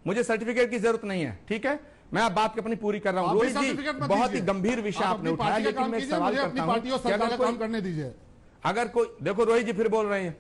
मुझे सर्टिफिकेट की जरूरत नहीं है, ठीक है, मैं आप बात अपनी पूरी कर रहा हूं। रोहित जी बहुत ही गंभीर विषय आपने उठाया, लेकिन मैं सवाल करता हूं कि अगर कोई करने दीजिए, अगर कोई देखो रोहित जी फिर बोल रहे हैं।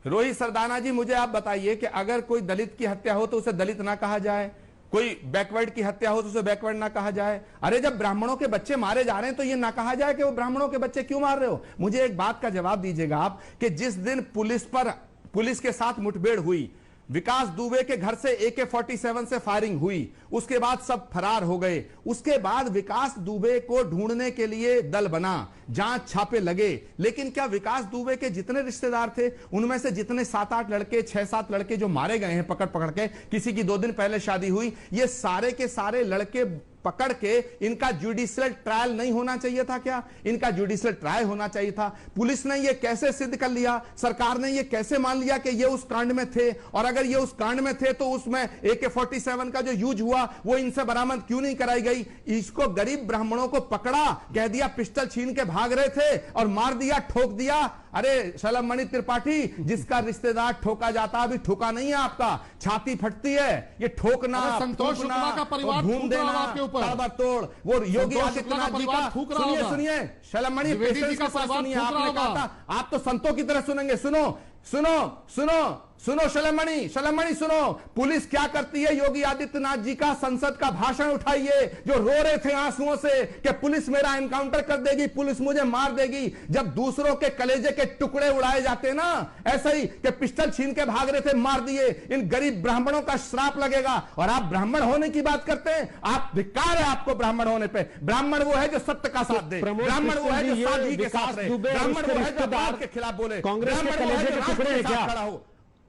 रोहित सरदाना जी मुझे आप बताइए कि अगर कोई दलित की हत्या हो तो उसे दलित ना कहा जाए, कोई बैकवर्ड की हत्या हो तो उसे बैकवर्ड ना कहा जाए। अरे जब ब्राह्मणों के बच्चे मारे जा रहे हैं तो ये ना कहा जाए कि वो ब्राह्मणों के बच्चे क्यों मार रहे हो। मुझे एक बात का जवाब दीजिएगा आप कि जिस दिन पुलिस के साथ मुठभेड़ हुई, विकास दुबे के घर से AK-47 से फायरिंग हुई, उसके बाद सब फरार हो गए, उसके बाद विकास दुबे को ढूंढने के लिए दल बना, जांच छापे लगे, लेकिन क्या विकास दुबे के जितने रिश्तेदार थे उनमें से जितने 7-8 लड़के 6-7 लड़के जो मारे गए हैं पकड़ पकड़ के, किसी की 2 दिन पहले शादी हुई, ये सारे के सारे लड़के पकड़ के इनका जुडिशियल ट्रायल नहीं होना चाहिए था क्या? इनका जुडिशियल ट्रायल होना चाहिए था। पुलिस ने ये कैसे सिद्ध कर लिया, सरकार ने ये कैसे मान लिया कि ये उस कांड में थे, और अगर ये उस कांड में थे तो उसमें AK-47 का जो यूज हुआ वो इनसे बरामद क्यों नहीं कराई गई? इसको गरीब ब्राह्मणों को पकड़ा, कह दिया पिस्टल छीन के भाग रहे थे और मार दिया, ठोक दिया। अरे शलभ मणि त्रिपाठी, जिसका रिश्तेदार ठोका जाता अभी ठोका नहीं है आपका, छाती फटती है, ये ठोकना, संतोष शुक्ला का परिवार घूम देना आपके ऊपर तोड़, वो योगी आदित्यनाथ जी का सुनिए शलभ मणि पेशेंस के साथ सुनिए, आपने कहा था आप तो संतों की तरह सुनेंगे। सुनो सुनो सुनो सुनो शलभ मणि सुनो, पुलिस क्या करती है? योगी आदित्यनाथ जी का संसद का भाषण उठाइए, जो रो रहे थे आंसुओं से कि पुलिस मेरा एनकाउंटर कर देगी, पुलिस मुझे मार देगी। जब दूसरों के कलेजे के टुकड़े उड़ाए जाते ना, ऐसा ही कि पिस्टल छीन के भाग रहे थे, मार दिए, इन गरीब ब्राह्मणों का श्राप लगेगा। और आप ब्राह्मण होने की बात करते हैं, आप धिक्कार है आपको ब्राह्मण होने पे। ब्राह्मण वो है जो सत्य का साथ दे, ब्राह्मण वो है जो सादगी के साथ रहे, ब्राह्मण वो है जो अपराध के खिलाफ बोले, कांग्रेस के कलेजे के टुकड़े हैं क्या?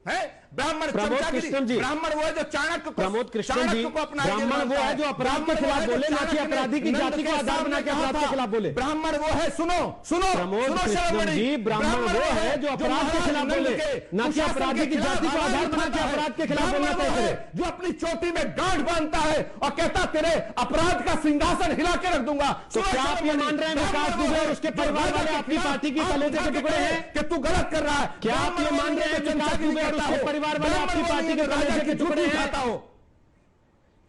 है ब्राह्मण ब्राह्मण वो है जो चाणक्य प्रमोद कृष्ण जी, ब्राह्मण वो है जो अपराध के खिलाफ बोले, ना कि अपराधी की जाति को आधार बना के अपराध के खिलाफ बोले। ब्राह्मण वो है, सुनो प्रमोद कृष्ण जी, ब्राह्मण वो है जो अपराध के खिलाफ बोले, ना कि अपराधी की जाति को आधार बना के अपराध के खिलाफ बोलना चाहिए। जो अपनी चोटी में गांठ बांधता है और कहता तेरे अपराध का सिंहासन हिला के रख दूंगा। तो क्या आप ये मान रहे हैं विकास दुबे और उसके परिवार वाले आपकी पार्टी की कलेजे के टुकड़े हैं? कि तू गलत कर रहा है। क्या आप ये मान रहे हैं विकास दुबे और उसके परिवार वाले आपकी पार्टी के कलेजे के टुकड़े हैं?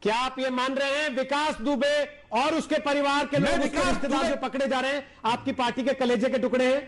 क्या आप ये मान रहे हैं विकास दुबे और उसके परिवार के लोग, उसके रिश्तेदार जो पकड़े जा रहे हैं, आपकी पार्टी के कलेजे के टुकड़े हैं?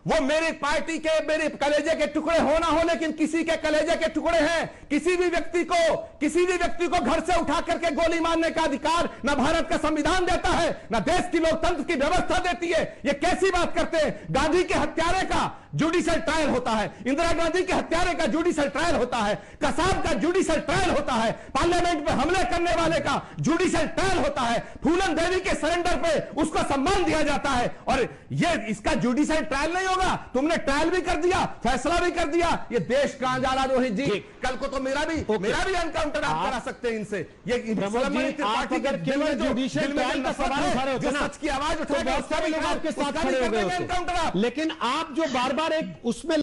वो मेरी पार्टी के, मेरे कलेजे के टुकड़े हो ना हो, लेकिन किसी के कलेजे के टुकड़े हैं। किसी भी व्यक्ति को घर से उठा करके गोली मारने का अधिकार न भारत का संविधान देता है, न देश की लोकतंत्र की व्यवस्था देती है। ये कैसी बात करते हैं? गांधी के हत्यारे का जुडिशियल ट्रायल होता है, इंदिरा गांधी के हत्यारे का जुडिशियल ट्रायल होता है, कसाब का जुडिशियल ट्रायल होता है, पार्लियामेंट पर हमले करने वाले का जुडिशियल ट्रायल होता है, फूलन देवी के सरेंडर पे उसको सम्मान दिया जाता है, और ये इसका जुडिशियल ट्रायल नहीं होगा। तुमने ट्रायल भी कर दिया, फैसला भी कर दिया। ये देश कहां जा रहा रोहित जी? कल को तो मेरा भी एनकाउंटर आप करा सकते हैं इनसे। ये पार्टी का केवल जुडिशियल ट्रायल का सवाल उठा रहे हो ना, सच की आवाज उठाएगा, बहुत सारे लोग आपके साथ खड़े हो गए, लेकिन आप जो बार बार एक उसमें